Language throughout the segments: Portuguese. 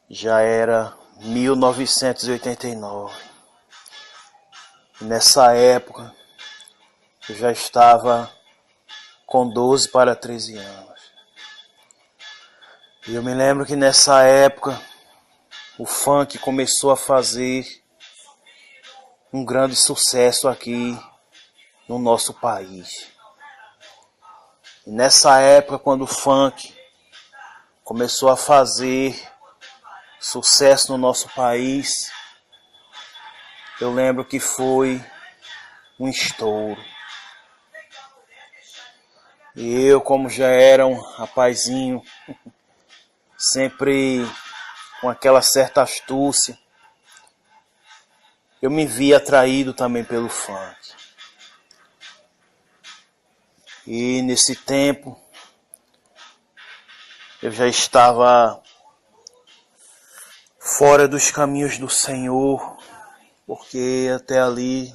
Já era 1989. Nessa época, eu já estava com 12 para 13 anos. E eu me lembro que nessa época, o funk começou a fazer um grande sucesso aqui no nosso país. E nessa época, quando o funk começou a fazer sucesso no nosso país, eu lembro que foi um estouro. E eu, como já era um rapazinho, sempre com aquela certa astúcia, eu me vi atraído também pelo funk. E nesse tempo, eu já estava fora dos caminhos do Senhor, porque até ali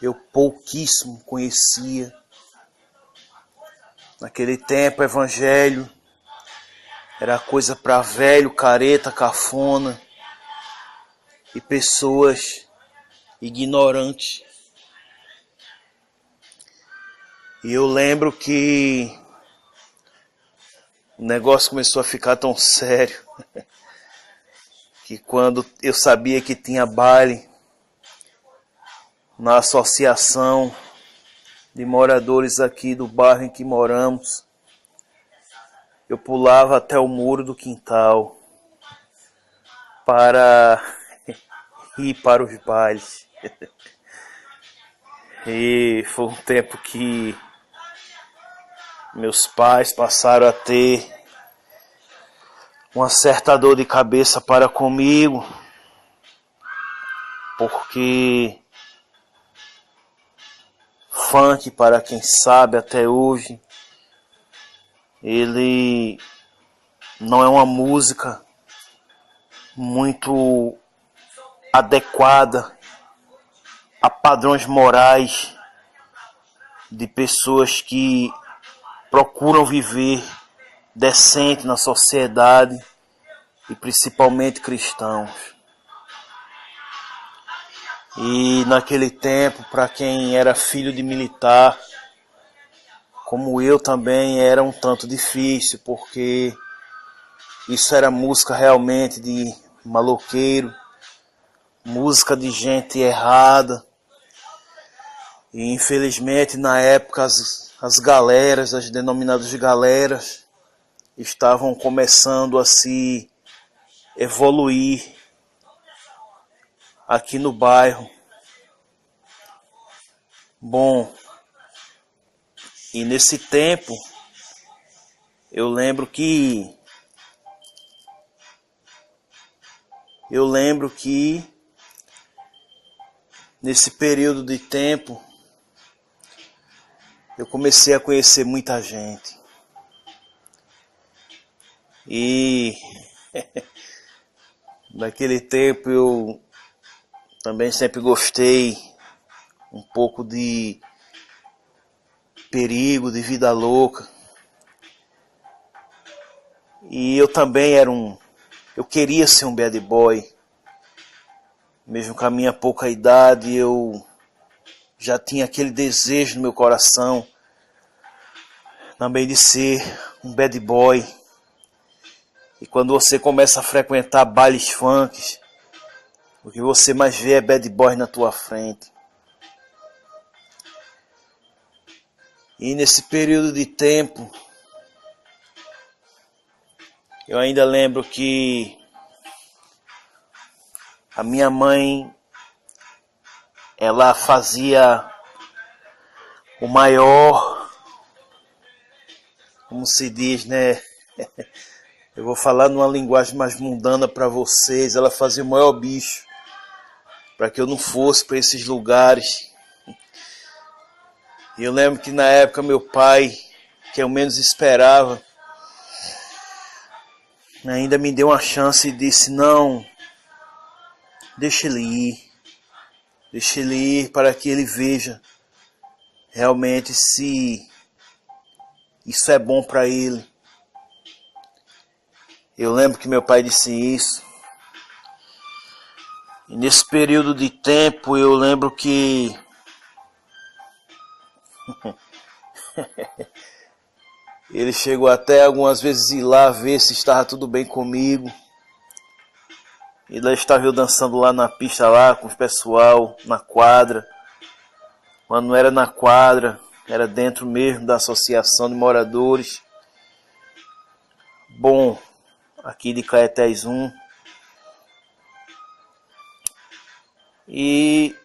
eu pouquíssimo conhecia. Naquele tempo, o evangelho era coisa para velho, careta, cafona e pessoas ignorantes. E eu lembro que o negócio começou a ficar tão sério que quando eu sabia que tinha baile na associação de moradores aqui do bairro em que moramos, eu pulava até o muro do quintal para ir para os bailes. E foi um tempo que meus pais passaram a ter uma certa dor de cabeça para comigo, porque funk, para quem sabe até hoje, ele não é uma música muito adequada a padrões morais de pessoas que procuram viver decente na sociedade e principalmente cristãos. E naquele tempo, para quem era filho de militar, como eu também, era um tanto difícil, porque isso era música realmente de maloqueiro, música de gente errada. E infelizmente na época as galeras, as denominadas galeras, estavam começando a se evoluir aqui no bairro. Bom, e nesse tempo eu lembro que nesse período de tempo eu comecei a conhecer muita gente. E naquele tempo eu também sempre gostei um pouco de perigo, de vida louca. E eu também eu queria ser um bad boy. Mesmo com a minha pouca idade, eu já tinha aquele desejo no meu coração também de ser um bad boy. E quando você começa a frequentar bailes funks, o que você mais vê é bad boy na tua frente. E nesse período de tempo, eu ainda lembro que a minha mãe, ela fazia o maior, como se diz, né? Eu vou falar numa linguagem mais mundana para vocês. Ela fazia o maior bicho para que eu não fosse para esses lugares. E eu lembro que na época meu pai, que eu menos esperava, ainda me deu uma chance e disse: não, deixa ele ir. Deixa ele ir para que ele veja realmente se isso é bom para ele. Eu lembro que meu pai disse isso. E nesse período de tempo eu lembro que ele chegou até algumas vezes ir lá ver se estava tudo bem comigo. E lá estava eu dançando lá na pista lá com o pessoal, na quadra. Quando não era na quadra, era dentro mesmo da associação de moradores. Bom, aqui de Caetés 1. E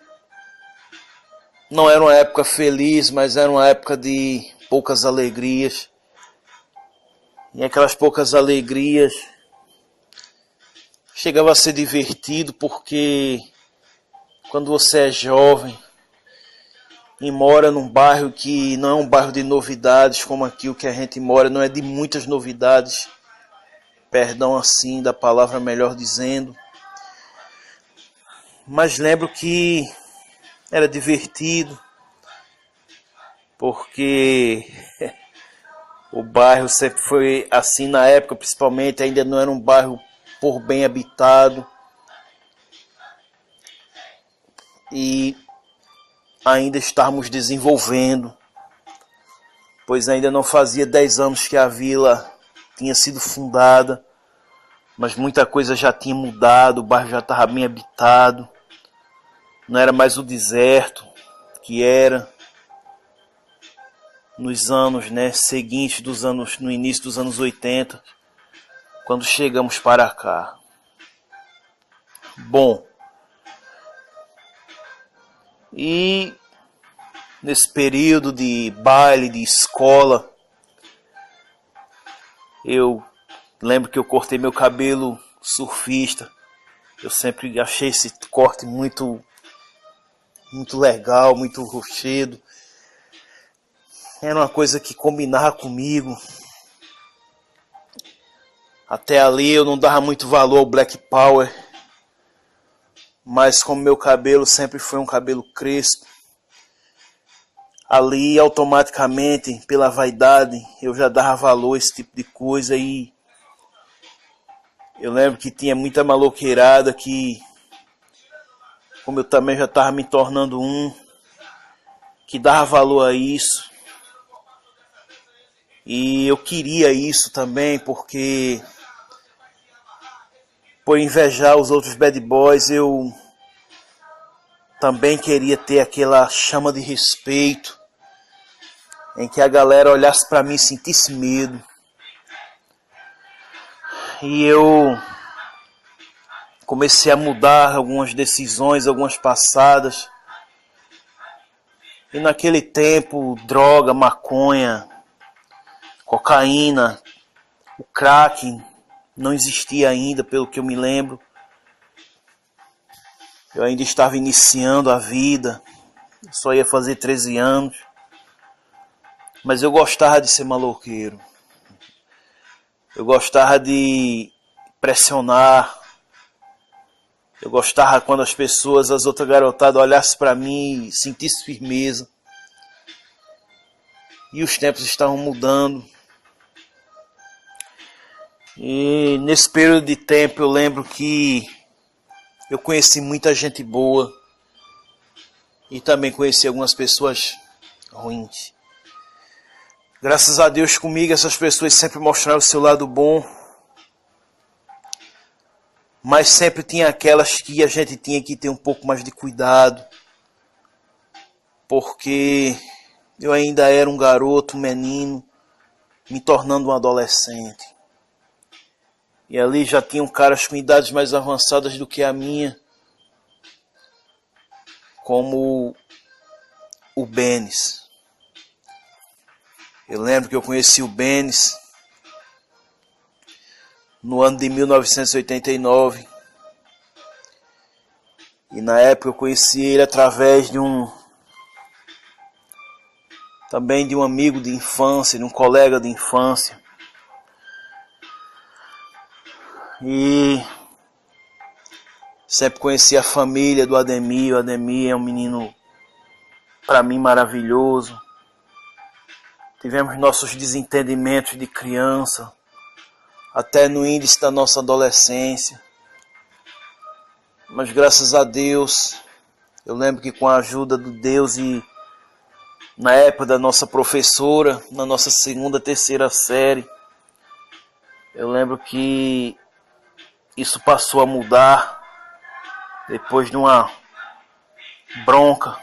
não era uma época feliz, mas era uma época de poucas alegrias. E aquelas poucas alegrias chegava a ser divertido, porque quando você é jovem e mora num bairro que não é um bairro de novidades, como aqui o que a gente mora, não é de muitas novidades, perdão assim da palavra melhor dizendo, mas lembro que era divertido, porque o bairro sempre foi assim na época, principalmente, ainda não era um bairro por bem habitado. E ainda estávamos desenvolvendo, pois ainda não fazia 10 anos que a vila tinha sido fundada, mas muita coisa já tinha mudado, o bairro já estava bem habitado, não era mais o deserto que era nos anos, seguintes no início dos anos 80, quando chegamos para cá. Bom, e nesse período de baile, de escola, eu lembro que eu cortei meu cabelo surfista. Eu sempre achei esse corte muito legal, muito rochedo. Era uma coisa que combinava comigo. Até ali eu não dava muito valor ao Black Power, mas como meu cabelo sempre foi um cabelo crespo, ali automaticamente, pela vaidade, eu já dava valor a esse tipo de coisa. E eu lembro que tinha muita maloqueirada que, como eu também já estava me tornando que dava valor a isso. E eu queria isso também, porque por invejar os outros bad boys, eu também queria ter aquela chama de respeito, em que a galera olhasse para mim e sentisse medo. E eu comecei a mudar algumas decisões, algumas passadas. E naquele tempo, droga, maconha, cocaína, o crack não existia ainda, pelo que eu me lembro. Eu ainda estava iniciando a vida, só ia fazer 13 anos. Mas eu gostava de ser maloqueiro. Eu gostava de pressionar. Eu gostava quando as pessoas, as outras garotadas, olhassem para mim e sentissem firmeza. E os tempos estavam mudando. E nesse período de tempo eu lembro que eu conheci muita gente boa. E também conheci algumas pessoas ruins. Graças a Deus comigo essas pessoas sempre mostraram o seu lado bom. Mas sempre tinha aquelas que a gente tinha que ter um pouco mais de cuidado. Porque eu ainda era um garoto, um menino, me tornando um adolescente. E ali já tinham caras com idades mais avançadas do que a minha. Como o Benes. Eu lembro que eu conheci o Benes no ano de 1989. E na época eu conheci ele através de também de um amigo de infância, de um colega de infância. E sempre conheci a família do Ademir. O Ademir é um menino, para mim, maravilhoso. Tivemos nossos desentendimentos de criança, até no índice da nossa adolescência. Mas graças a Deus, eu lembro que com a ajuda de Deus e na época da nossa professora, na nossa segunda, terceira série, eu lembro que isso passou a mudar depois de uma bronca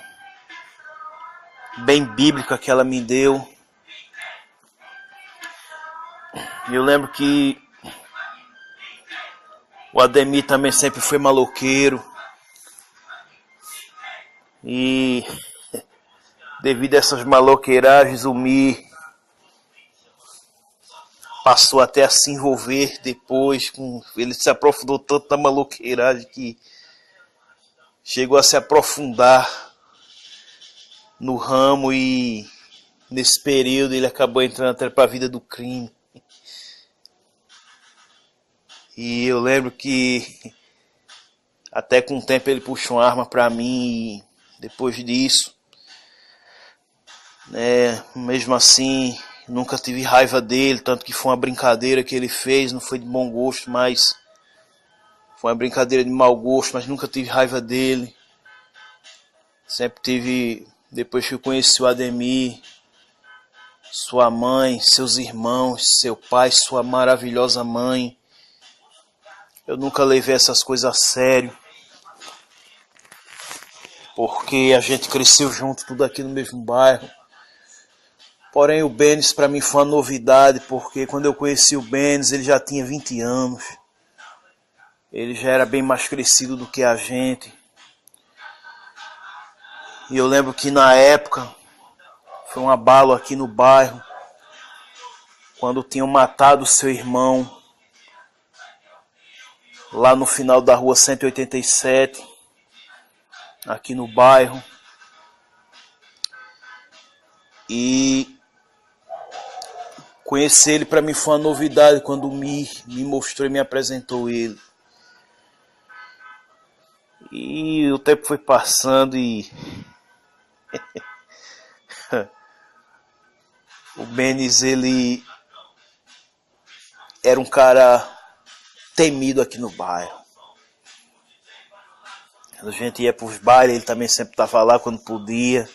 bem bíblica que ela me deu. Eu lembro que o Ademir também sempre foi maloqueiro. E devido a essas maloqueiragens, o Mi passou até a se envolver depois. Ele se aprofundou tanto na maloqueiragem que chegou a se aprofundar no ramo, e nesse período ele acabou entrando até para a vida do crime. E eu lembro que até com o tempo ele puxou uma arma para mim, e depois disso, mesmo assim, nunca tive raiva dele, tanto que foi uma brincadeira que ele fez, não foi de bom gosto, mas foi uma brincadeira de mau gosto, mas nunca tive raiva dele. Sempre tive, depois que eu conheci o Ademir, sua mãe, seus irmãos, seu pai, sua maravilhosa mãe, eu nunca levei essas coisas a sério, porque a gente cresceu junto, tudo aqui no mesmo bairro. Porém, o Benes para mim foi uma novidade, porque quando eu conheci o Benes, ele já tinha 20 anos. Ele já era bem mais crescido do que a gente. E eu lembro que na época, foi um abalo aqui no bairro, quando tinham matado seu irmão, lá no final da rua 187, aqui no bairro. E conhecer ele para mim foi uma novidade quando o Me mostrou e me apresentou ele. E o tempo foi passando e o Benes, ele era um cara temido aqui no bairro. Quando a gente ia para os bailes, ele também sempre estava lá quando podia.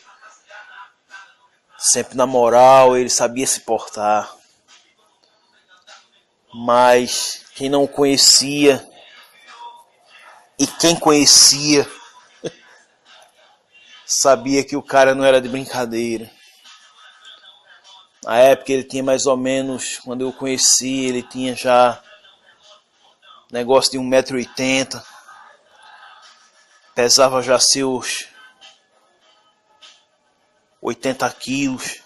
Sempre na moral, ele sabia se portar. Mas quem não o conhecia, e quem conhecia, sabia que o cara não era de brincadeira. Na época ele tinha mais ou menos, quando eu o conheci, ele tinha já negócio de 1,80 m. Pesava já seus 80 quilos.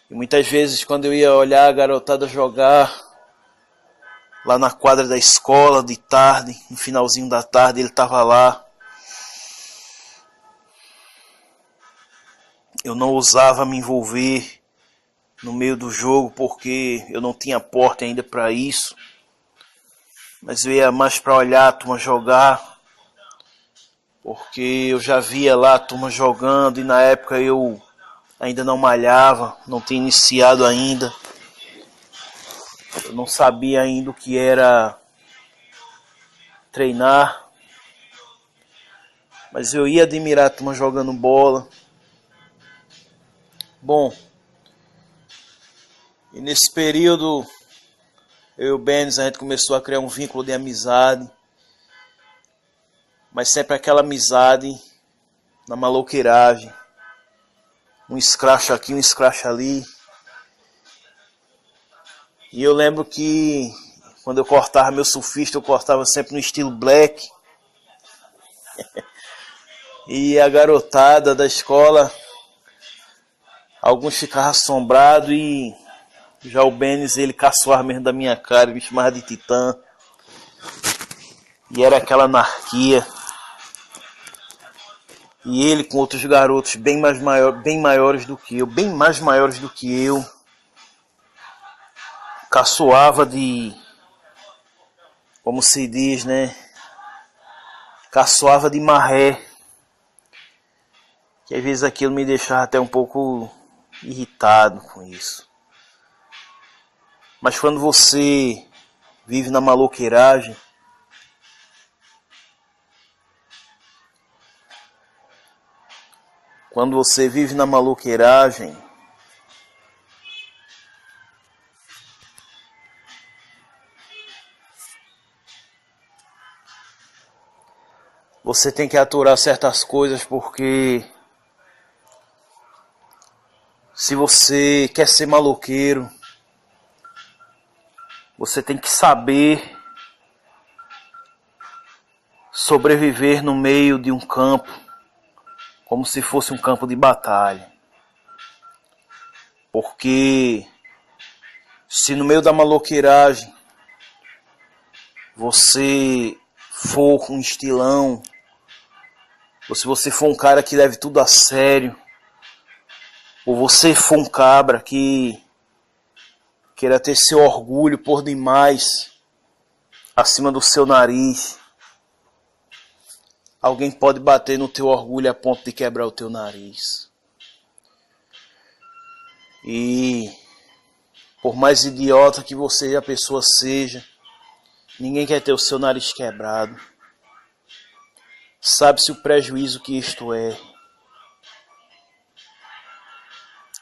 E muitas vezes quando eu ia olhar a garotada jogar lá na quadra da escola de tarde, no finalzinho da tarde, ele estava lá. Eu não ousava me envolver no meio do jogo porque eu não tinha porte ainda para isso. Mas eu ia mais para olhar a turma jogar, porque eu já via lá a turma jogando e na época eu ainda não malhava, não tinha iniciado ainda. Eu não sabia ainda o que era treinar. Mas eu ia admirar a turma jogando bola. Bom, e nesse período, eu e o Benes, a gente começou a criar um vínculo de amizade. Mas sempre aquela amizade na maloqueiragem. Um escracho aqui, um escracho ali. E eu lembro que quando eu cortava meu surfista, eu cortava sempre no estilo black. E a garotada da escola, alguns ficavam assombrados e já o Benes, ele caçoava mesmo da minha cara, me chamava de Titã. E era aquela anarquia. E ele com outros garotos bem maiores do que eu, bem mais maiores do que eu, caçoava de, como se diz, né? Caçoava de marré. Que às vezes aquilo me deixava até um pouco irritado com isso. Mas quando você vive na maloqueiragem, você tem que aturar certas coisas, porque se você quer ser maloqueiro, você tem que saber sobreviver no meio de um campo, como se fosse um campo de batalha. Porque se no meio da maloqueiragem você for um estilão, ou se você for um cara que leve tudo a sério, ou você for um cabra que queira ter seu orgulho por demais acima do seu nariz, alguém pode bater no teu orgulho a ponto de quebrar o teu nariz. E por mais idiota que você a pessoa seja, ninguém quer ter o seu nariz quebrado. Sabe-se o prejuízo que isto é.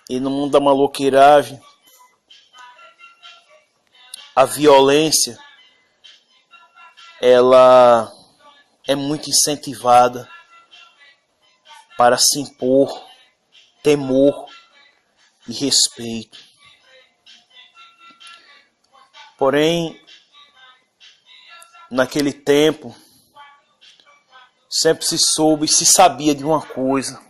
E no mundo da maloqueiragem, a violência, ela é muito incentivada para se impor temor e respeito. Porém, naquele tempo, sempre se soube e se sabia de uma coisa,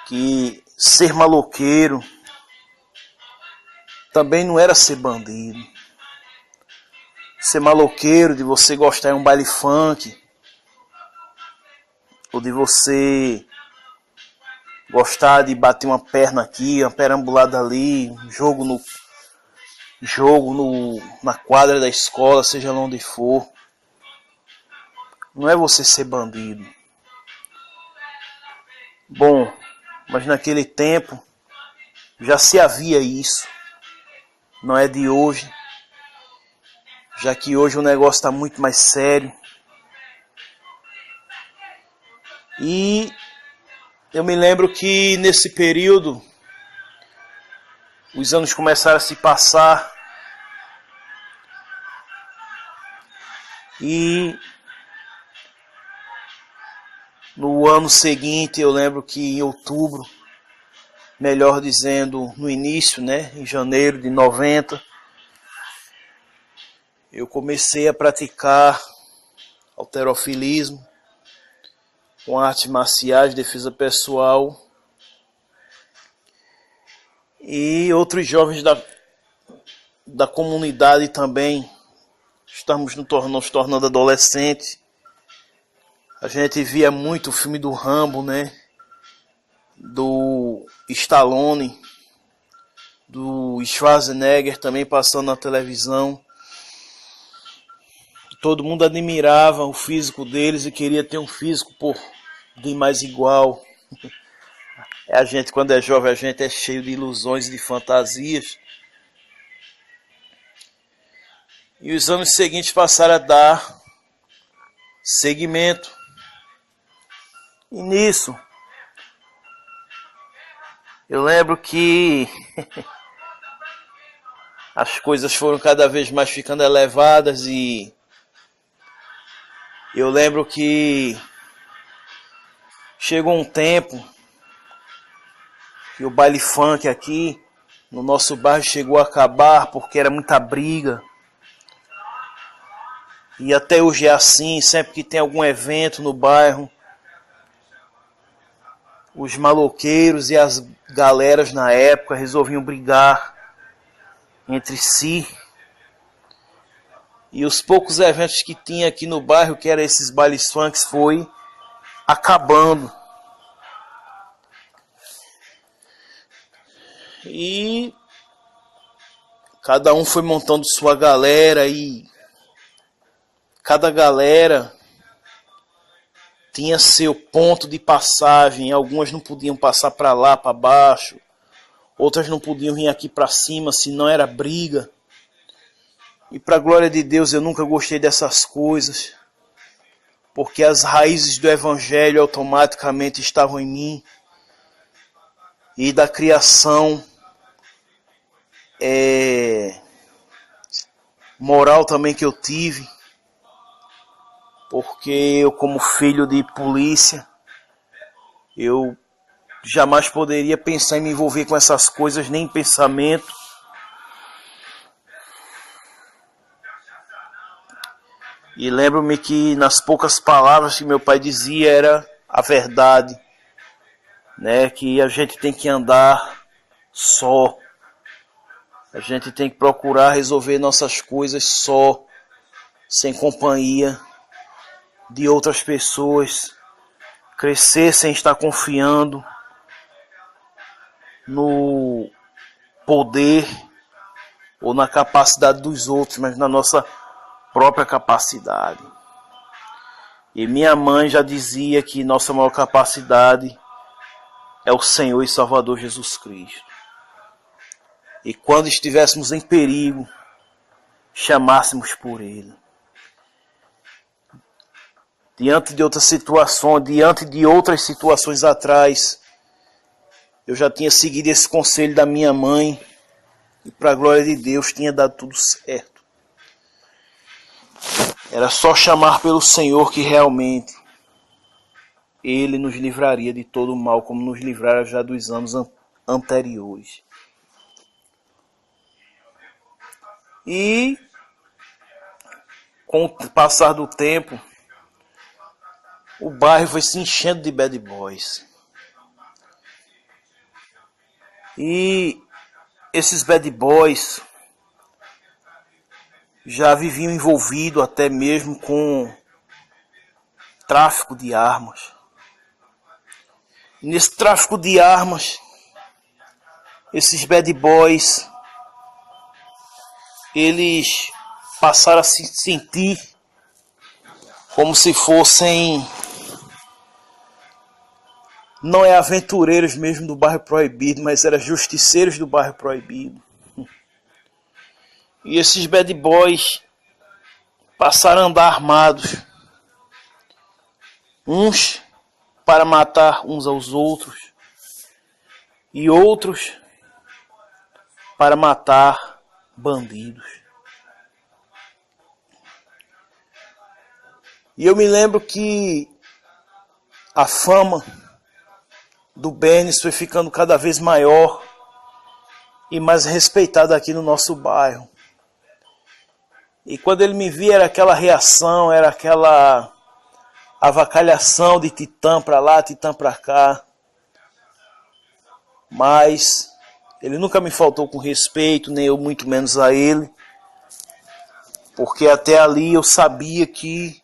que ser maloqueiro também não era ser bandido. Ser maloqueiro, de você gostar de um baile funk, ou de você gostar de bater uma perna aqui, uma perambulada ali, na quadra da escola, seja lá onde for. Não é você ser bandido. Bom, mas naquele tempo já se havia isso. Não é de hoje, já que hoje o negócio está muito mais sério. E eu me lembro que nesse período os anos começaram a se passar e no ano seguinte, eu lembro que em outubro, melhor dizendo, no início, em janeiro de 90, eu comecei a praticar halterofilismo, com artes marciais, defesa pessoal, e outros jovens da comunidade também. Estamos nos tornando adolescentes. A gente via muito o filme do Rambo, do Stallone, do Schwarzenegger também passando na televisão. Todo mundo admirava o físico deles e queria ter um físico de mais igual. A gente, quando é jovem, a gente é cheio de ilusões e de fantasias. E os anos seguintes passaram a dar seguimento. E nisso, eu lembro que as coisas foram cada vez mais ficando elevadas e eu lembro que chegou um tempo que o baile funk aqui no nosso bairro chegou a acabar porque era muita briga. E até hoje é assim, sempre que tem algum evento no bairro, os maloqueiros e as galeras na época resolviam brigar entre si. E os poucos eventos que tinha aqui no bairro, que eram esses bailes funks, foi acabando. E cada um foi montando sua galera e cada galera tinha seu ponto de passagem. Algumas não podiam passar para lá, para baixo. outras não podiam vir aqui para cima se não era briga. E para a glória de Deus, eu nunca gostei dessas coisas, porque as raízes do Evangelho automaticamente estavam em mim, e da criação moral também que eu tive, porque eu, como filho de polícia, eu jamais poderia pensar em me envolver com essas coisas, nem em pensamento. E lembro-me que nas poucas palavras que meu pai dizia era a verdade, né? Que a gente tem que andar só. A gente tem que procurar resolver nossas coisas só, sem companhia de outras pessoas. Crescer sem estar confiando no poder ou na capacidade dos outros, mas na nossa própria capacidade. E minha mãe já dizia que nossa maior capacidade é o Senhor e Salvador Jesus Cristo. E quando estivéssemos em perigo, chamássemos por Ele. Diante de outras situações atrás, eu já tinha seguido esse conselho da minha mãe e, para a glória de Deus, tinha dado tudo certo. Era só chamar pelo Senhor que realmente Ele nos livraria de todo o mal, como nos livrara já dos anos anteriores. E com o passar do tempo, o bairro foi se enchendo de bad boys. E esses bad boys já viviam envolvidos até mesmo com tráfico de armas. E nesse tráfico de armas, esses bad boys, eles passaram a se sentir como se fossem, não é aventureiros mesmo do bairro proibido, mas eram justiceiros do bairro proibido. E esses bad boys passaram a andar armados, uns para matar uns aos outros e outros para matar bandidos. E eu me lembro que a fama do Benis foi ficando cada vez maior e mais respeitada aqui no nosso bairro. E quando ele me via, era aquela reação, era aquela avacalhação de titã para lá, titã para cá. Mas ele nunca me faltou com respeito, nem eu muito menos a ele. Porque até ali eu sabia que,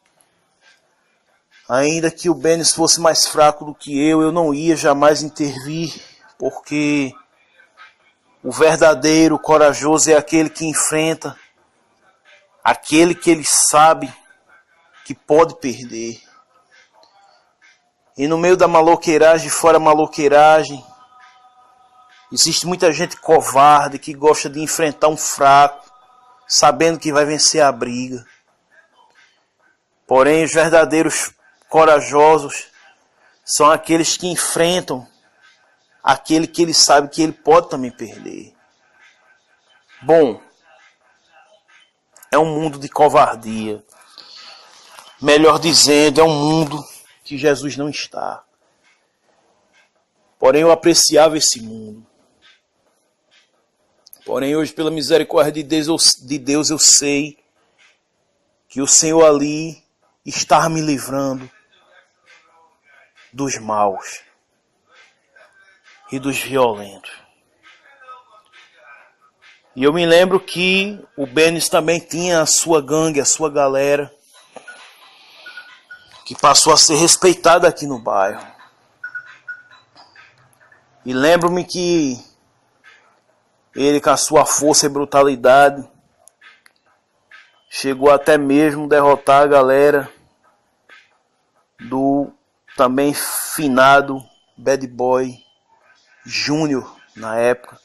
ainda que o Benis fosse mais fraco do que eu não ia jamais intervir. Porque o verdadeiro corajoso é aquele que enfrenta aquele que ele sabe que pode perder. E no meio da maloqueiragem, fora maloqueiragem, existe muita gente covarde que gosta de enfrentar um fraco, sabendo que vai vencer a briga. Porém, os verdadeiros corajosos são aqueles que enfrentam aquele que ele sabe que ele pode também perder. Bom, é um mundo de covardia. Melhor dizendo, é um mundo que Jesus não está. Porém, eu apreciava esse mundo. Porém, hoje, pela misericórdia de Deus, eu sei que o Senhor ali está me livrando dos maus e dos violentos. E eu me lembro que o Benis também tinha a sua gangue, a sua galera, que passou a ser respeitada aqui no bairro. E lembro-me que ele, com a sua força e brutalidade, chegou até mesmo a derrotar a galera do também finado Bad Boy Júnior, na época.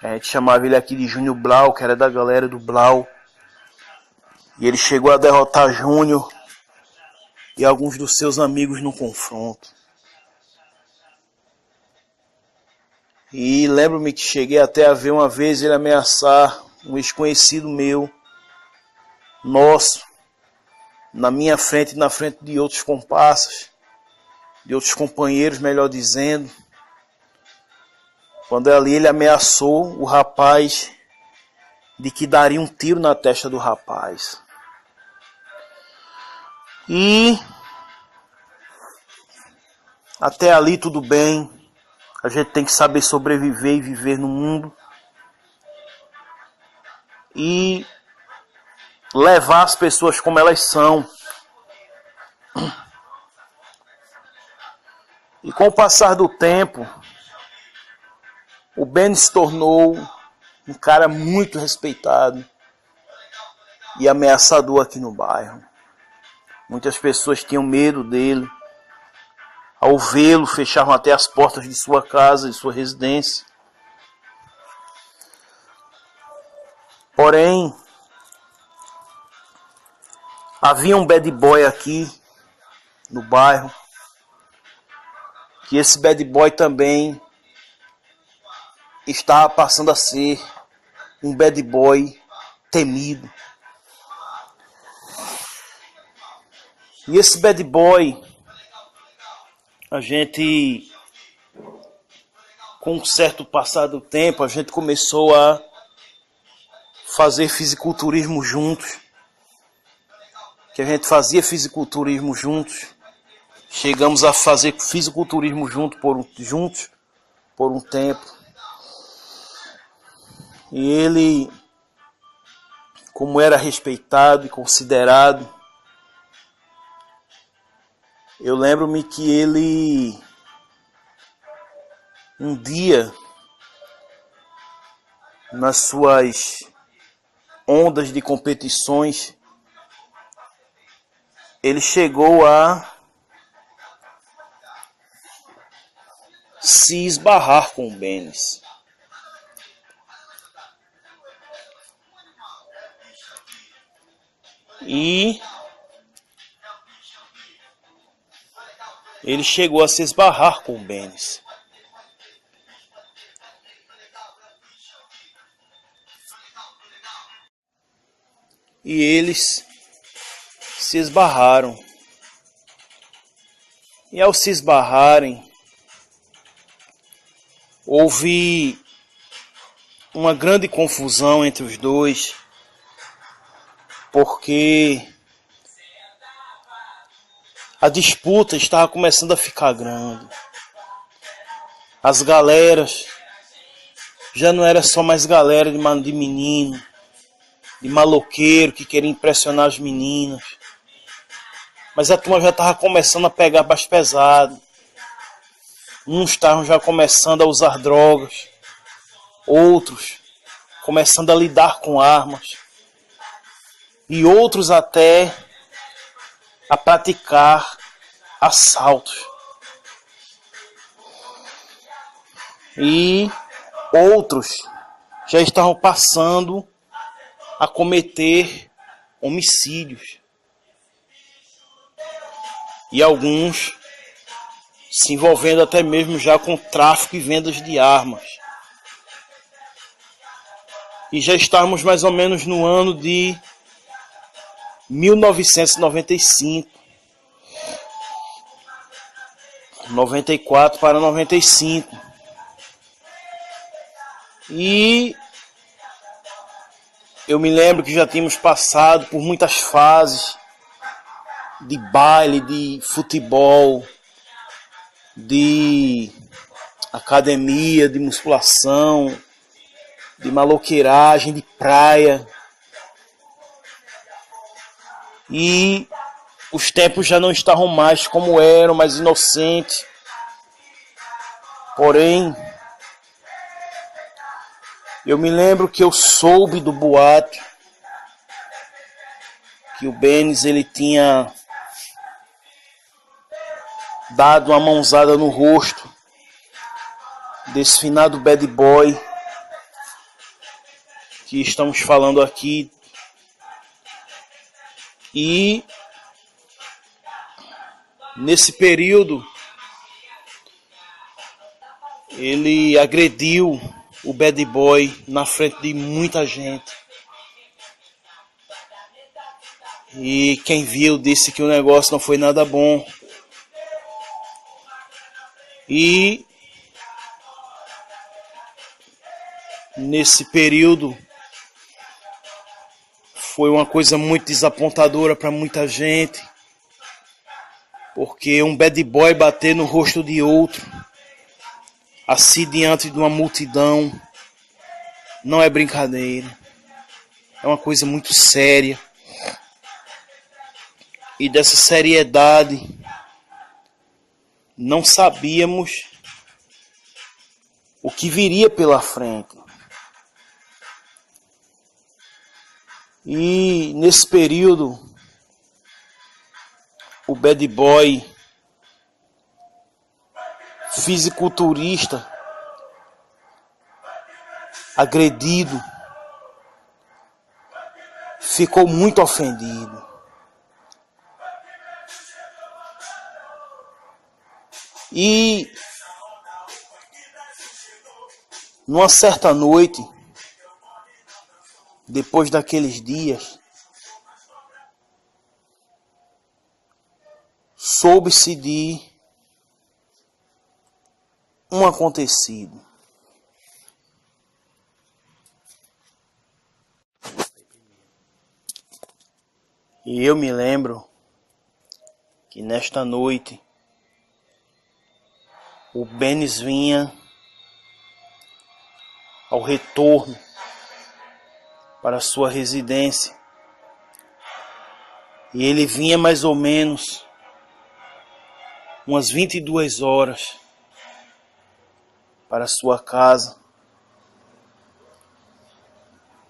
A gente chamava ele aqui de Júnior Blau, que era da galera do Blau. E ele chegou a derrotar Júnior e alguns dos seus amigos no confronto. E lembro-me que cheguei até a ver uma vez ele ameaçar um ex-conhecido meu, nosso, na minha frente e na frente de outros comparsas, de outros companheiros, melhor dizendo. Quando ali ele ameaçou o rapaz de que daria um tiro na testa do rapaz. E até ali tudo bem. A gente tem que saber sobreviver e viver no mundo. E levar as pessoas como elas são. E com o passar do tempo, o Ben se tornou um cara muito respeitado e ameaçador aqui no bairro. Muitas pessoas tinham medo dele. Ao vê-lo, fechavam até as portas de sua casa, de sua residência. Porém, havia um bad boy aqui no bairro, que esse bad boy também estava passando a ser um bad boy temido. E esse bad boy, a gente, com um certo passar do tempo, a gente começou a fazer fisiculturismo juntos. Que a gente fazia fisiculturismo juntos. Chegamos a fazer fisiculturismo juntos por um tempo. E ele, como era respeitado e considerado, eu lembro-me que ele, um dia, nas suas ondas de competições, ele chegou a se esbarrar com o Benes. E ele chegou a se esbarrar com o Benes. E eles se esbarraram. E ao se esbarrarem, houve uma grande confusão entre os dois, porque a disputa estava começando a ficar grande. As galeras já não era só mais galera de menino, de maloqueiro que queria impressionar as meninas. Mas a turma já estava começando a pegar mais pesado. Uns estavam já começando a usar drogas. Outros começando a lidar com armas. E outros até a praticar assaltos. E outros já estavam passando a cometer homicídios. E alguns se envolvendo até mesmo já com tráfico e vendas de armas. E já estamos mais ou menos no ano de 1995. 94 para 95. E eu me lembro que já tínhamos passado por muitas fases de baile, de futebol, de academia, de musculação, de maloqueiragem, de praia. E os tempos já não estavam mais como eram, mais inocentes. Porém, eu me lembro que eu soube do boato que o Benes ele tinha dado uma mãozada no rosto desse finado bad boy que estamos falando aqui. E nesse período ele agrediu o bad boy na frente de muita gente. E quem viu disse que o negócio não foi nada bom. E nesse período foi uma coisa muito desapontadora para muita gente, porque um bad boy bater no rosto de outro, assim diante de uma multidão, não é brincadeira. É uma coisa muito séria. E dessa seriedade não sabíamos o que viria pela frente. E nesse período, o bad boy fisiculturista agredido ficou muito ofendido. E numa certa noite, depois daqueles dias, soube-se de um acontecido. E eu me lembro que nesta noite o Benis vinha ao retorno para sua residência. E ele vinha mais ou menos umas 22 horas para sua casa,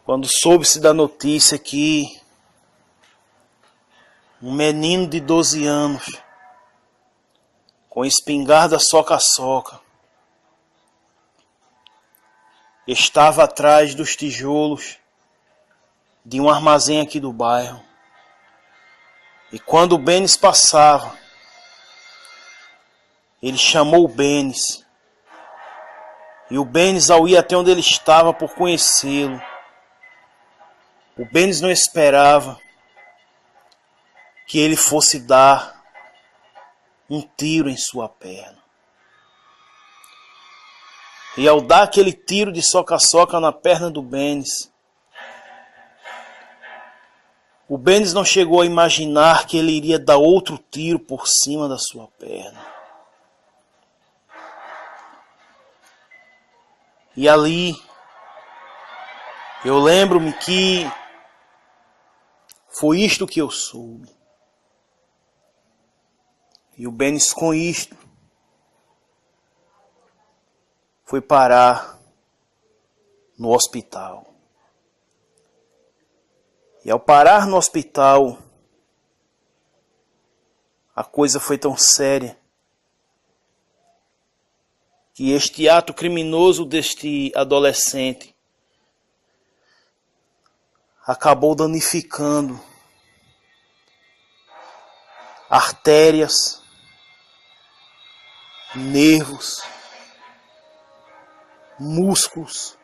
quando soube-se da notícia que um menino de 12 anos, com espingarda soca-soca, estava atrás dos tijolos de um armazém aqui do bairro. E quando o Benis passava, ele chamou o Benis. E o Benis, ao ir até onde ele estava por conhecê-lo, o Benis não esperava que ele fosse dar um tiro em sua perna. E ao dar aquele tiro de soca-soca na perna do Benis, o Benis não chegou a imaginar que ele iria dar outro tiro por cima da sua perna. E ali, eu lembro-me que foi isto que eu soube. E o Benis, com isto, foi parar no hospital. E ao parar no hospital, a coisa foi tão séria que este ato criminoso deste adolescente acabou danificando artérias, nervos, músculos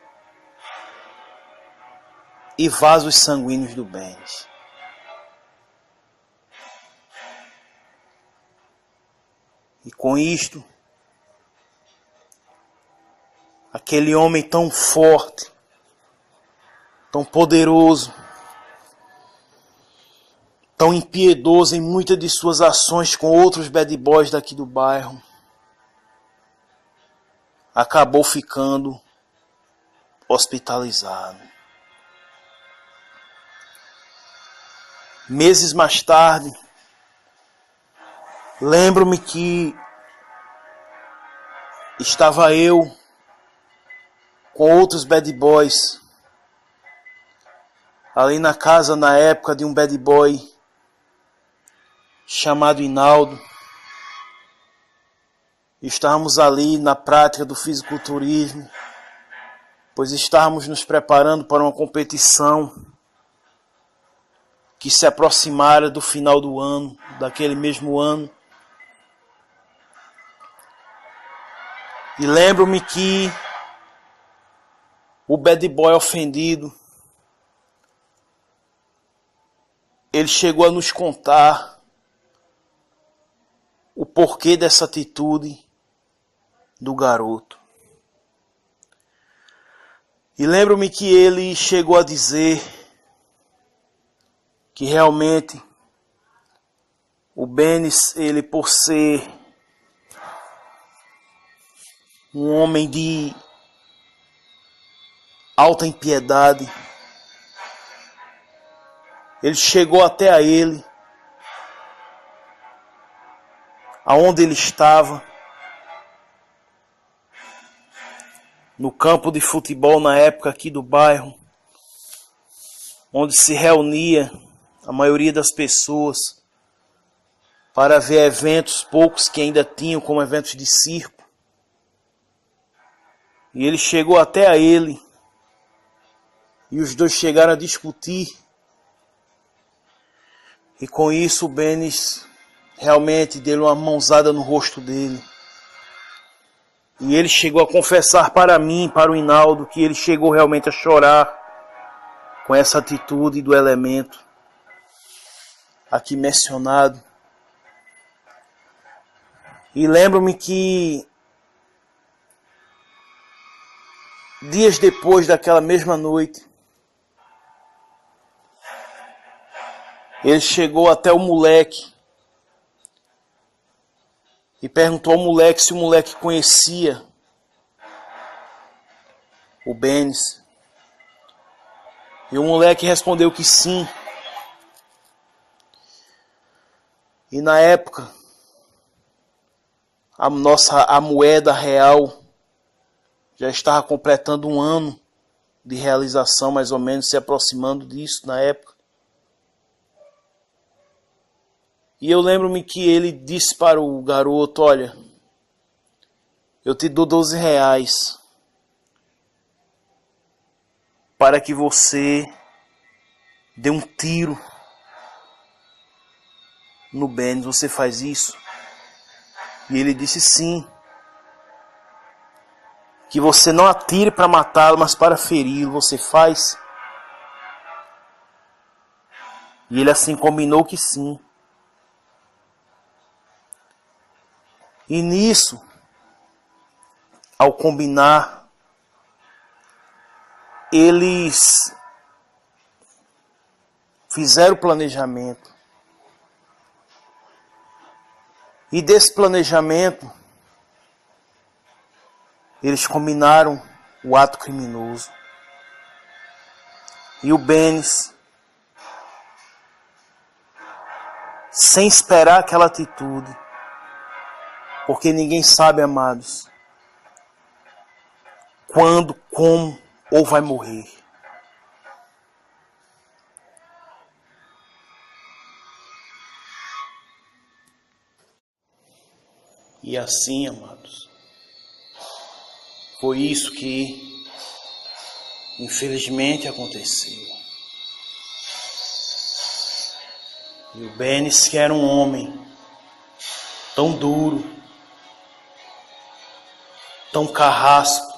e vasos sanguíneos do Benis. E com isto, aquele homem tão forte, tão poderoso, tão impiedoso em muitas de suas ações com outros bad boys daqui do bairro, acabou ficando hospitalizado. Meses mais tarde, lembro-me que estava eu com outros bad boys ali na casa na época de um bad boy chamado Hinaldo. Estávamos ali na prática do fisiculturismo, pois estávamos nos preparando para uma competição que se aproximara do final do ano, daquele mesmo ano. E lembro-me que o bad boy ofendido, ele chegou a nos contar o porquê dessa atitude do garoto. E lembro-me que ele chegou a dizer que realmente o Benis, ele por ser um homem de alta impiedade, ele chegou até a ele, aonde ele estava, no campo de futebol na época aqui do bairro, onde se reunia a maioria das pessoas para ver eventos, poucos que ainda tinham como eventos de circo. E ele chegou até a ele, e os dois chegaram a discutir. E com isso o Benis realmente deu uma mãozada no rosto dele. E ele chegou a confessar para mim, para o Hinaldo, que ele chegou realmente a chorar com essa atitude do elemento aqui mencionado. E lembro-me que dias depois daquela mesma noite, ele chegou até o moleque e perguntou ao moleque se o moleque conhecia o Benis. E o moleque respondeu que sim. E na época, a moeda real já estava completando um ano de realização, mais ou menos, se aproximando disso na época. E eu lembro-me que ele disse para o garoto: olha, eu te dou 12 reais para que você dê um tiro no Benis. Você faz isso? E ele disse sim. Que você não atire para matá-lo, mas para feri-lo. Você faz? E ele assim combinou que sim. E nisso, ao combinar, eles fizeram o planejamento. E desse planejamento, eles combinaram o ato criminoso. E o Benis, sem esperar aquela atitude, porque ninguém sabe, amados, quando, como ou vai morrer. E assim, amados, foi isso que infelizmente aconteceu. E o Benis, que era um homem tão duro, tão carrasco,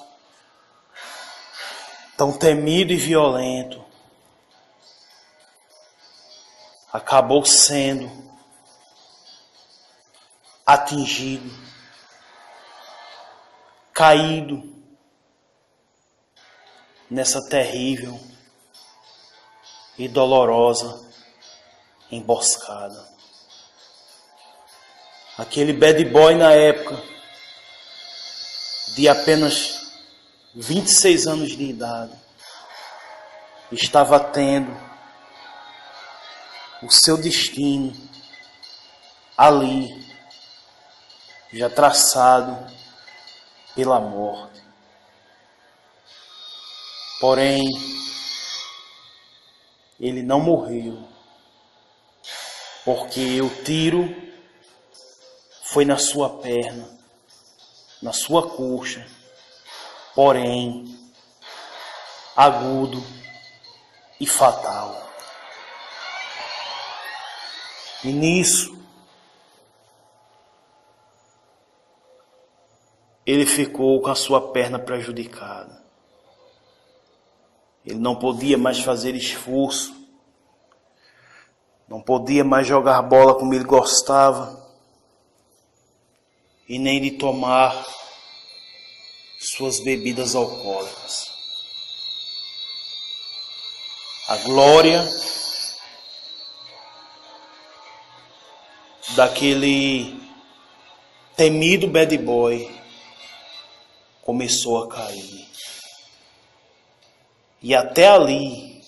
tão temido e violento, acabou sendo atingido, caído nessa terrível e dolorosa emboscada. Aquele bad boy na época, de apenas 26 anos de idade, estava tendo o seu destino ali, já traçado pela morte. Porém, ele não morreu, porque o tiro foi na sua perna na sua coxa, porém agudo e fatal. E nisso ele ficou com a sua perna prejudicada. Ele não podia mais fazer esforço, não podia mais jogar bola como ele gostava, e nem de tomar suas bebidas alcoólicas. A glória daquele temido bad boy começou a cair. E até ali,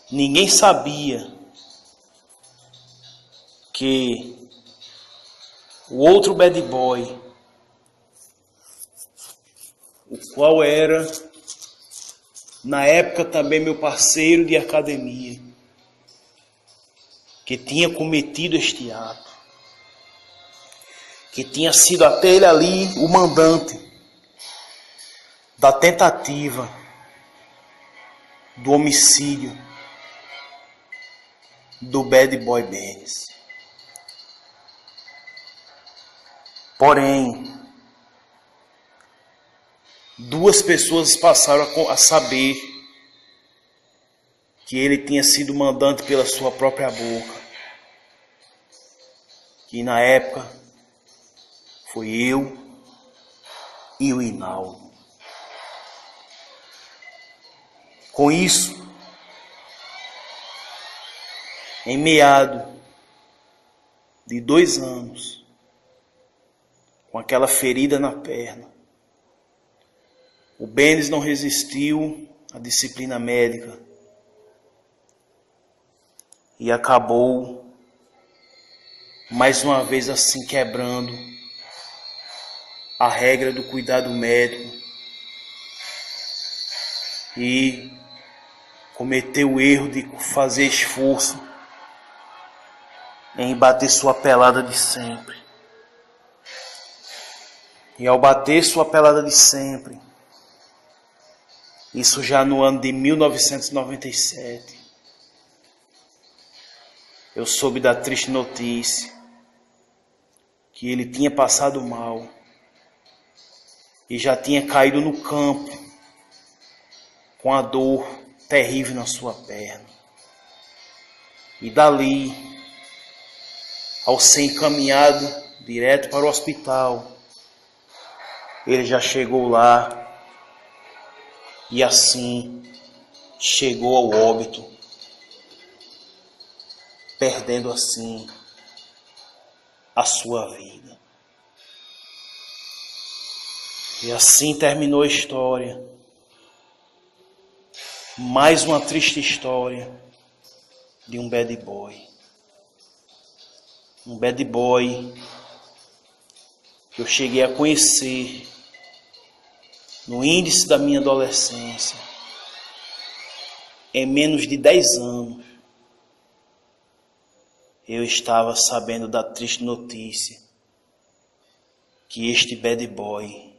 ninguém sabia que o outro bad boy, o qual era, na época também meu parceiro de academia, que tinha cometido este ato, que tinha sido até ele ali o mandante da tentativa do homicídio do bad boy Benes. Porém, duas pessoas passaram a saber que ele tinha sido mandante pela sua própria boca. Que na época foi eu e o Hinaldo. Com isso, em meado de 2 anos, com aquela ferida na perna, o Benes não resistiu à disciplina médica e acabou mais uma vez assim quebrando a regra do cuidado médico e cometeu o erro de fazer esforço em bater sua pelada de sempre. E ao bater sua pelada de sempre, isso já no ano de 1997, eu soube da triste notícia que ele tinha passado mal e já tinha caído no campo com a dor terrível na sua perna. E dali, ao ser encaminhado direto para o hospital, ele já chegou lá e assim chegou ao óbito, perdendo assim a sua vida. E assim terminou a história. Mais uma triste história de um bad boy. Um bad boy que eu cheguei a conhecer no índice da minha adolescência. Em menos de 10 anos, eu estava sabendo da triste notícia que este bad boy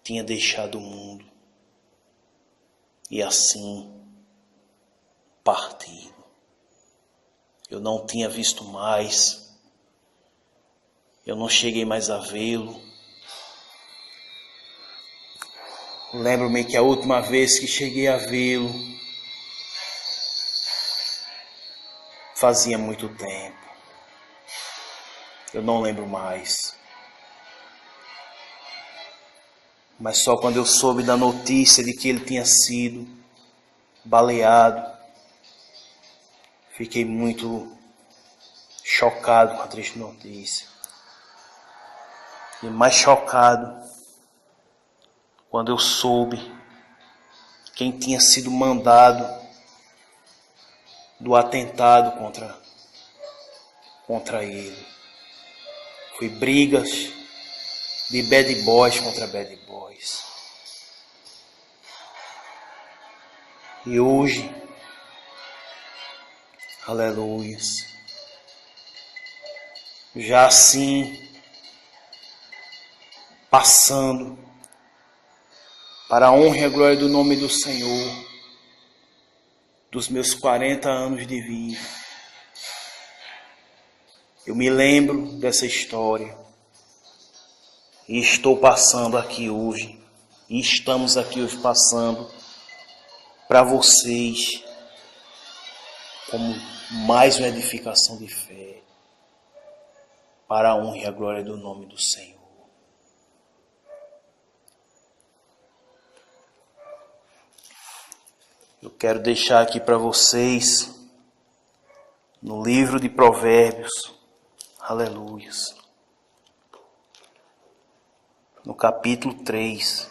tinha deixado o mundo e assim partido. Eu não tinha visto mais, eu não cheguei mais a vê-lo. Lembro-me que a última vez que cheguei a vê-lo fazia muito tempo. Eu não lembro mais. Mas só quando eu soube da notícia de que ele tinha sido baleado, fiquei muito chocado com a triste notícia. E mais chocado quando eu soube quem tinha sido mandado do atentado contra ele. Foi brigas de bad boys contra bad boys. E hoje, aleluias, já assim passando para a honra e a glória do nome do Senhor, dos meus 40 anos de vida. Eu me lembro dessa história e estou passando aqui hoje, e estamos aqui hoje passando para vocês como mais uma edificação de fé, para a honra e a glória do nome do Senhor. Eu quero deixar aqui para vocês, no livro de Provérbios, aleluias, no capítulo 3,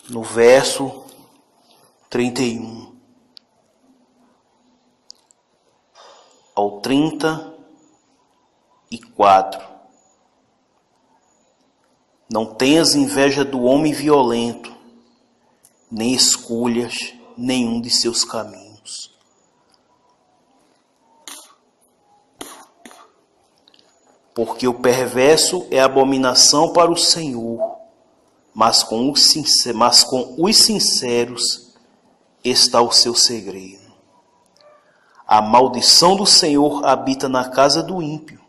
no verso 31 ao 34. Não tenhas inveja do homem violento, nem escolhas nenhum de seus caminhos. Porque o perverso é abominação para o Senhor, mas com os sinceros está o seu segredo. A maldição do Senhor habita na casa do ímpio,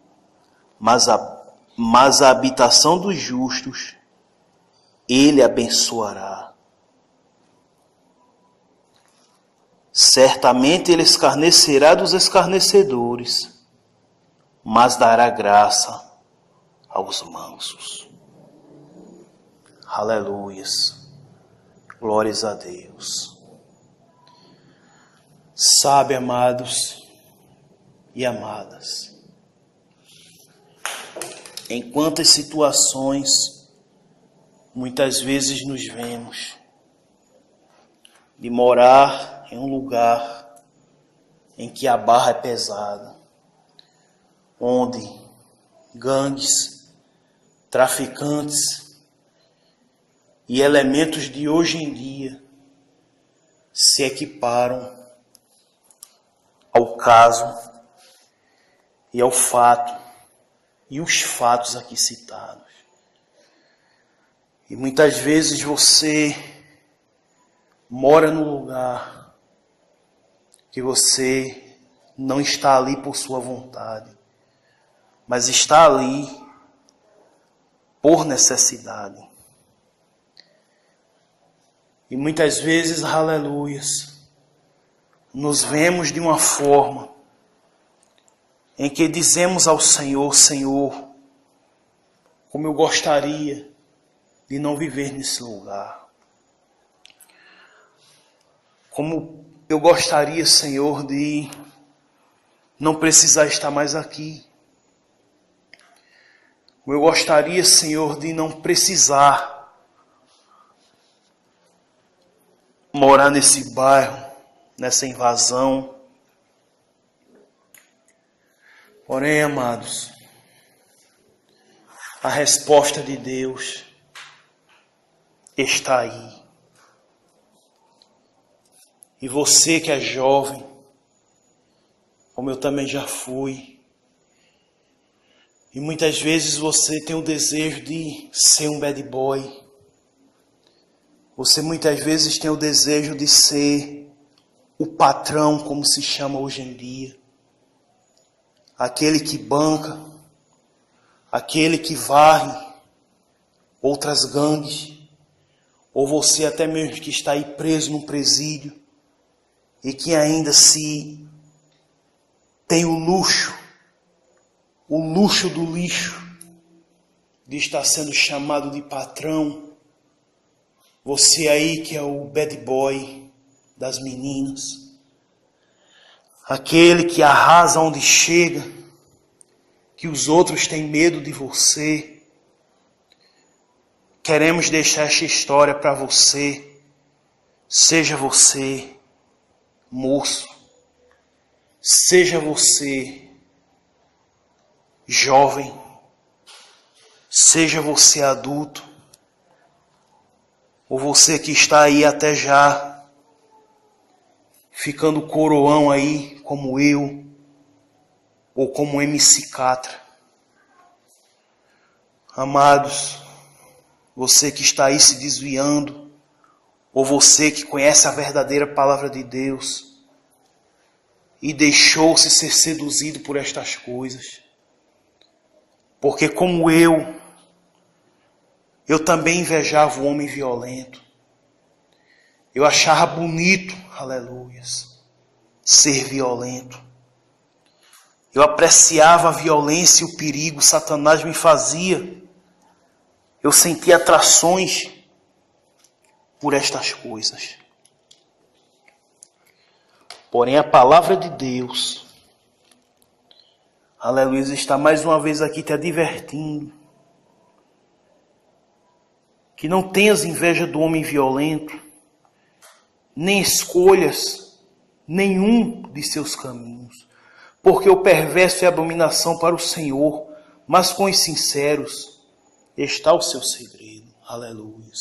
mas a habitação dos justos ele abençoará. Certamente ele escarnecerá dos escarnecedores, mas dará graça aos mansos. Aleluias. Glórias a Deus. Sabe, amados e amadas, em quantas situações muitas vezes nos vemos de morar em um lugar em que a barra é pesada, onde gangues, traficantes e elementos de hoje em dia se equiparam ao caso e ao fato e os fatos aqui citados. E muitas vezes você mora num lugar que você não está ali por sua vontade, mas está ali por necessidade. E muitas vezes, aleluias, nos vemos de uma forma em que dizemos ao Senhor: Senhor, como eu gostaria de não viver nesse lugar. Como eu gostaria, Senhor, de não precisar estar mais aqui. Como eu gostaria, Senhor, de não precisar morar nesse bairro, nessa invasão. Porém, amados, a resposta de Deus está aí. E você que é jovem, como eu também já fui, e muitas vezes você tem o desejo de ser um bad boy, você muitas vezes tem o desejo de ser o patrão, como se chama hoje em dia, aquele que banca, aquele que varre outras gangues, ou você até mesmo que está aí preso num presídio, e que ainda se tem o luxo do lixo, de estar sendo chamado de patrão. Você aí que é o bad boy das meninas, aquele que arrasa onde chega, que os outros têm medo de você. Queremos deixar esta história para você. Seja você moço, seja você jovem, seja você adulto, ou você que está aí até já ficando coroão aí, como eu, ou como MC Catra. Amados, você que está aí se desviando, ou você que conhece a verdadeira palavra de Deus e deixou-se ser seduzido por estas coisas, porque como eu também invejava o homem violento. Eu achava bonito, aleluias, ser violento. Eu apreciava a violência e o perigo que Satanás me fazia. Eu sentia atrações por estas coisas. Porém, a palavra de Deus, aleluia, está mais uma vez aqui te advertindo que não tenhas inveja do homem violento, nem escolhas nenhum de seus caminhos, porque o perverso é abominação para o Senhor, mas com os sinceros está o seu segredo. Aleluia.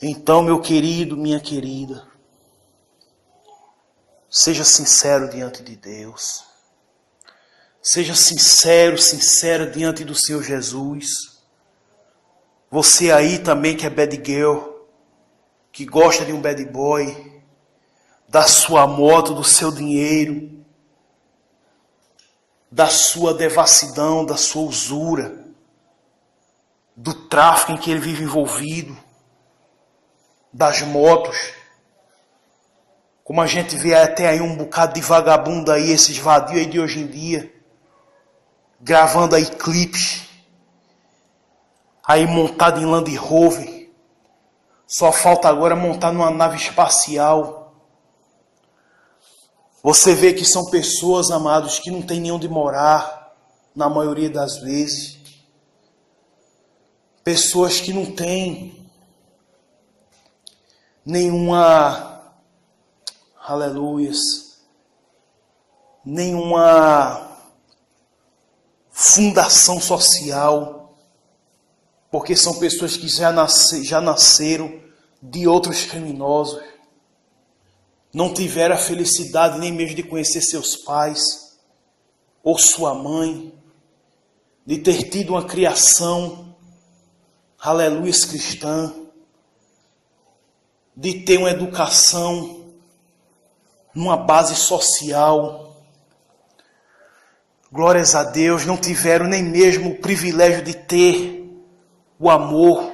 Então, meu querido, minha querida, seja sincero diante de Deus. Seja sincero, sincera diante do Senhor Jesus. Você aí também que é bad girl, que gosta de um bad boy, da sua moto, do seu dinheiro, da sua devassidão, da sua usura, do tráfico em que ele vive envolvido, das motos. Como a gente vê até aí um bocado de vagabundo aí, esses vadios aí de hoje em dia, gravando aí clipes, aí montado em Land Rover. Só falta agora montar numa nave espacial. Você vê que são pessoas, amados, que não tem nem onde morar, na maioria das vezes. Pessoas que não têm nenhuma, aleluias, nenhuma fundação social, porque são pessoas que já nasceram de outros criminosos, não tiveram a felicidade nem mesmo de conhecer seus pais ou sua mãe, de ter tido uma criação, aleluia, cristã, de ter uma educação numa base social. Glórias a Deus, não tiveram nem mesmo o privilégio de ter o amor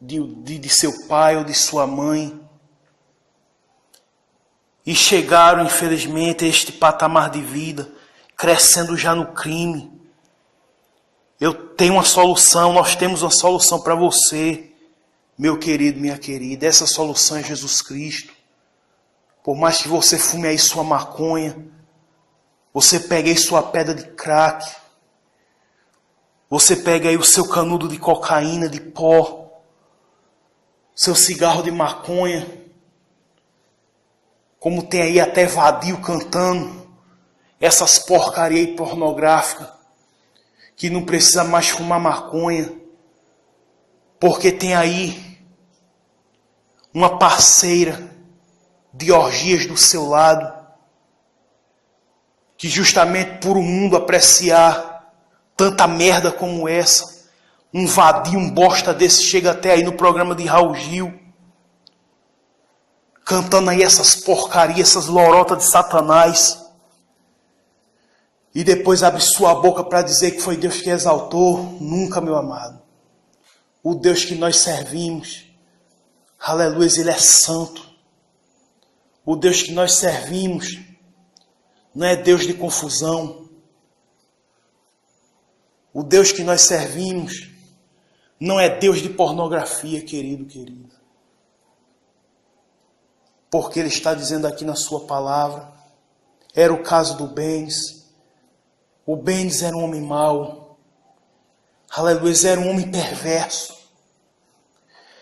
de seu pai ou de sua mãe. E chegaram, infelizmente, a este patamar de vida, crescendo já no crime. Eu tenho uma solução, nós temos uma solução para você, meu querido, minha querida. Essa solução é Jesus Cristo. Por mais que você fume aí sua maconha, você pegue aí sua pedra de crack, você pega aí o seu canudo de cocaína, de pó, seu cigarro de maconha, como tem aí até vadio cantando essas porcarias aí pornográficas, que não precisa mais fumar maconha, porque tem aí uma parceira de orgias do seu lado, que justamente por o mundo apreciar tanta merda como essa, um vadio, um bosta desse chega até aí no programa de Raul Gil, cantando aí essas porcarias, essas lorotas de Satanás, e depois abre sua boca para dizer que foi Deus que exaltou. Nunca, meu amado. O Deus que nós servimos, aleluia, Ele é santo. O Deus que nós servimos não é Deus de confusão. O Deus que nós servimos não é Deus de pornografia, querido, querida. Porque Ele está dizendo aqui na sua palavra, era o caso do Benes. O Benes era um homem mau. Aleluia, era um homem perverso.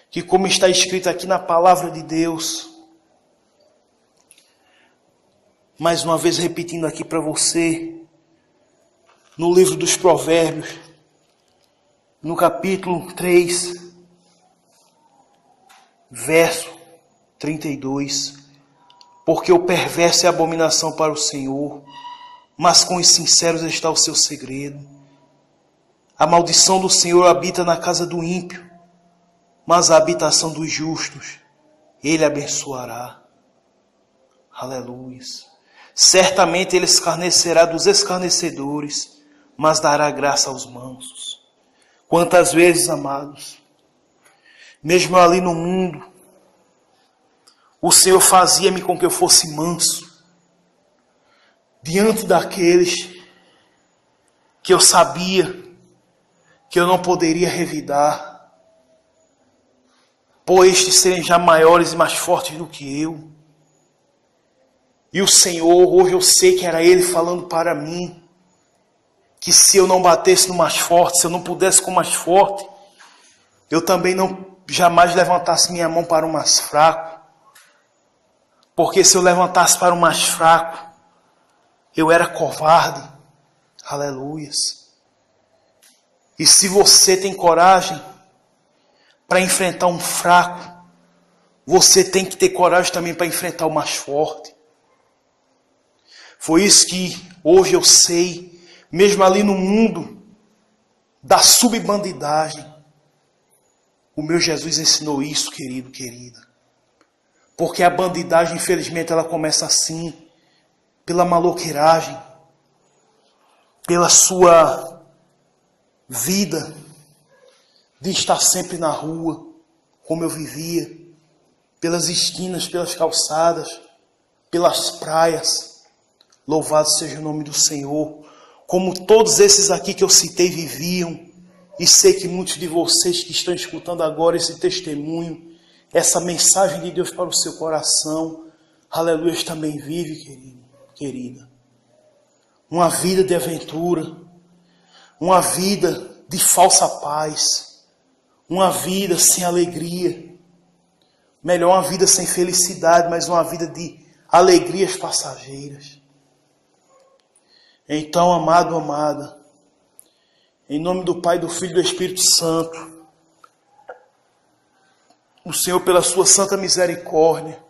Que, como está escrito aqui na palavra de Deus, mais uma vez repetindo aqui para você, no livro dos Provérbios, no capítulo 3, verso 32, porque o perverso é abominação para o Senhor, mas com os sinceros está o seu segredo. A maldição do Senhor habita na casa do ímpio, mas a habitação dos justos Ele abençoará. Aleluia. Certamente Ele escarnecerá dos escarnecedores, mas dará graça aos mansos. Quantas vezes, amados, mesmo ali no mundo, o Senhor fazia-me com que eu fosse manso, diante daqueles que eu sabia que eu não poderia revidar, por estes serem já maiores e mais fortes do que eu. E o Senhor, hoje eu sei que era Ele falando para mim, que se eu não batesse no mais forte, se eu não pudesse com o mais forte, eu também não jamais levantasse minha mão para o mais fraco. Porque se eu levantasse para o mais fraco, eu era covarde. Aleluias. E se você tem coragem para enfrentar um fraco, você tem que ter coragem também para enfrentar o mais forte. Foi isso que hoje eu sei, mesmo ali no mundo da subbandidagem, o meu Jesus ensinou isso, querido, querida. Porque a bandidagem, infelizmente, ela começa assim, pela maloqueiragem, pela sua vida de estar sempre na rua, como eu vivia, pelas esquinas, pelas calçadas, pelas praias. Louvado seja o nome do Senhor. Como todos esses aqui que eu citei viviam, e sei que muitos de vocês que estão escutando agora esse testemunho, essa mensagem de Deus para o seu coração, aleluia, também vive, querido, querida. Uma vida de aventura, uma vida de falsa paz, uma vida sem alegria, melhor uma vida sem felicidade, mas uma vida de alegrias passageiras. Então, amado, amada, em nome do Pai, do Filho e do Espírito Santo, o Senhor, pela sua santa misericórdia,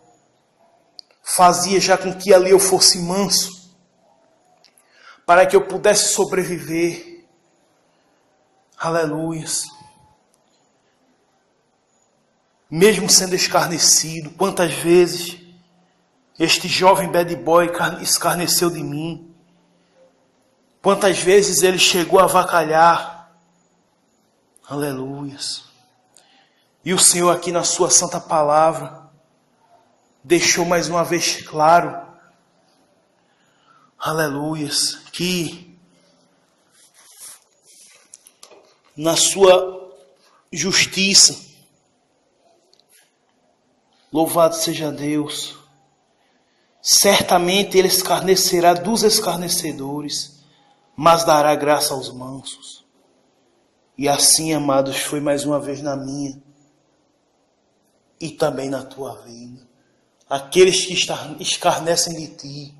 fazia já com que ali eu fosse manso, para que eu pudesse sobreviver. Aleluias. Mesmo sendo escarnecido, quantas vezes este jovem bad boy escarneceu de mim. Quantas vezes ele chegou a avacalhar. Aleluias. E o Senhor aqui na sua santa palavra deixou mais uma vez claro, aleluias, que na sua justiça, louvado seja Deus, certamente Ele escarnecerá dos escarnecedores, mas dará graça aos mansos. E assim, amados, foi mais uma vez na minha e também na tua vida. Aqueles que escarnecem de ti,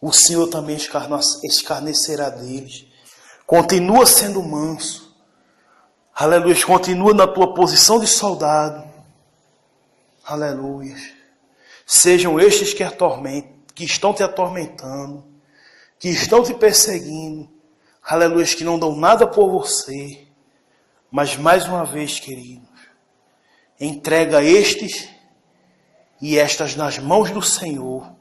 o Senhor também escarnecerá deles. Continua sendo manso. Aleluia. Continua na tua posição de soldado. Aleluia. Sejam estes que estão te atormentando, que estão te perseguindo. Aleluia. Que não dão nada por você. Mas mais uma vez, queridos, entrega estes e estas nas mãos do Senhor.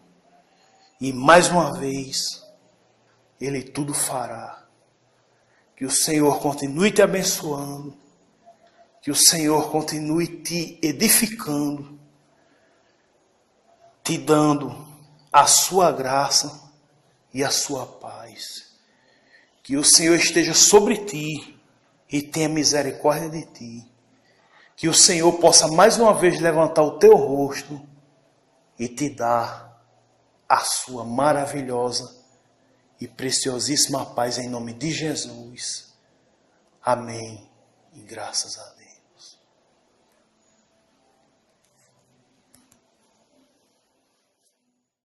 E mais uma vez, Ele tudo fará. Que o Senhor continue te abençoando. Que o Senhor continue te edificando. Te dando a sua graça e a sua paz. Que o Senhor esteja sobre ti e tenha misericórdia de ti. Que o Senhor possa mais uma vez levantar o teu rosto e te dar a sua maravilhosa e preciosíssima paz em nome de Jesus. Amém. E graças a Deus.